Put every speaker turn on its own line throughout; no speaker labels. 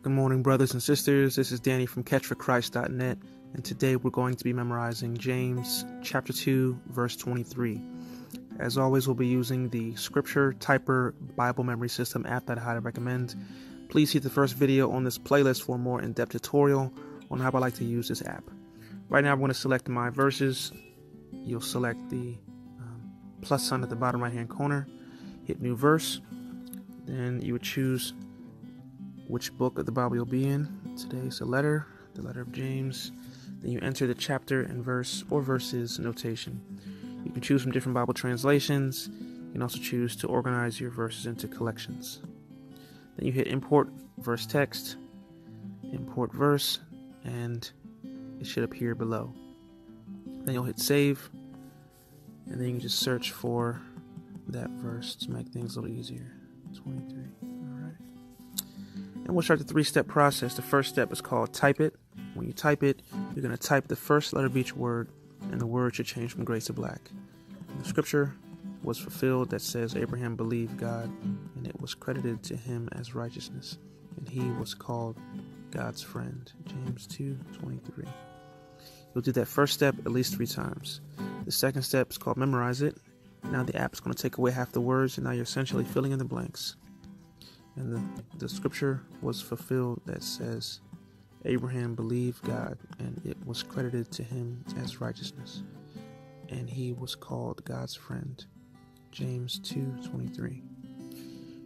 Good morning, brothers and sisters. This is Danny from CatchForChrist.net, and today we're going to be memorizing James chapter 2, verse 23. As always, we'll be using the Scripture Typer Bible Memory System app that I highly recommend. Please see the first video on this playlist for a more in-depth tutorial on how I like to use this app. Right now, I'm going to select my verses. You'll select the plus sign at the bottom right-hand corner, hit New Verse, then you would choose which book of the Bible you'll be in. Today's the letter of James. Then you enter the chapter and verse or verses notation. You can choose from different Bible translations. You can also choose to organize your verses into collections. Then you hit import verse text, import verse, and it should appear below. Then you'll hit save, and then you can just search for that verse to make things a little easier. 23. Alright. And we'll start the three-step process. The first step is called type it. When you type it, you're going to type the first letter of each word, and the word should change from gray to black. And the scripture was fulfilled that says Abraham believed God, and it was credited to him as righteousness, and he was called God's friend. James 2:23. You'll do that first step at least 3 times. The second step is called memorize it. Now the app is going to take away half the words, and now you're essentially filling in the blanks. And the scripture was fulfilled that says Abraham believed God, and it was credited to him as righteousness, and he was called God's friend. James 2:23.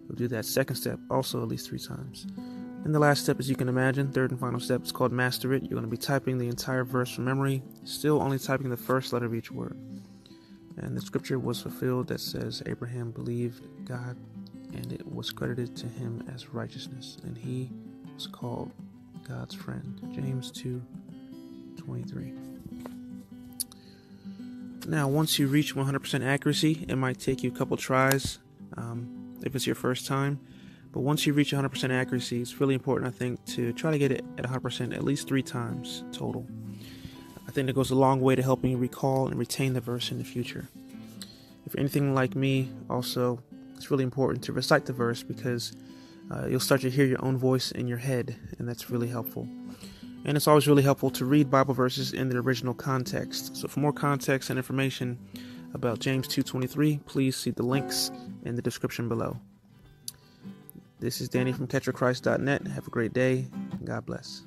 You'll do that second step also at least 3 times. And the last step, as you can imagine, third and final step, is called master it. You're going to be typing the entire verse from memory, still only typing the first letter of each word. And the scripture was fulfilled that says Abraham believed God, and it was credited to him as righteousness, and he was called God's friend. James 2:23. Now, once you reach 100% accuracy, it might take you a couple tries if it's your first time. But once you reach 100% accuracy, it's really important, I think, to try to get it at 100% at least 3 times total. I think that goes a long way to helping you recall and retain the verse in the future. If you're anything like me, also, it's really important to recite the verse because you'll start to hear your own voice in your head, and that's really helpful. And it's always really helpful to read Bible verses in their original context. So for more context and information about James 2:23, please see the links in the description below. This is Danny from CatchForChrist.net. Have a great day, and God bless.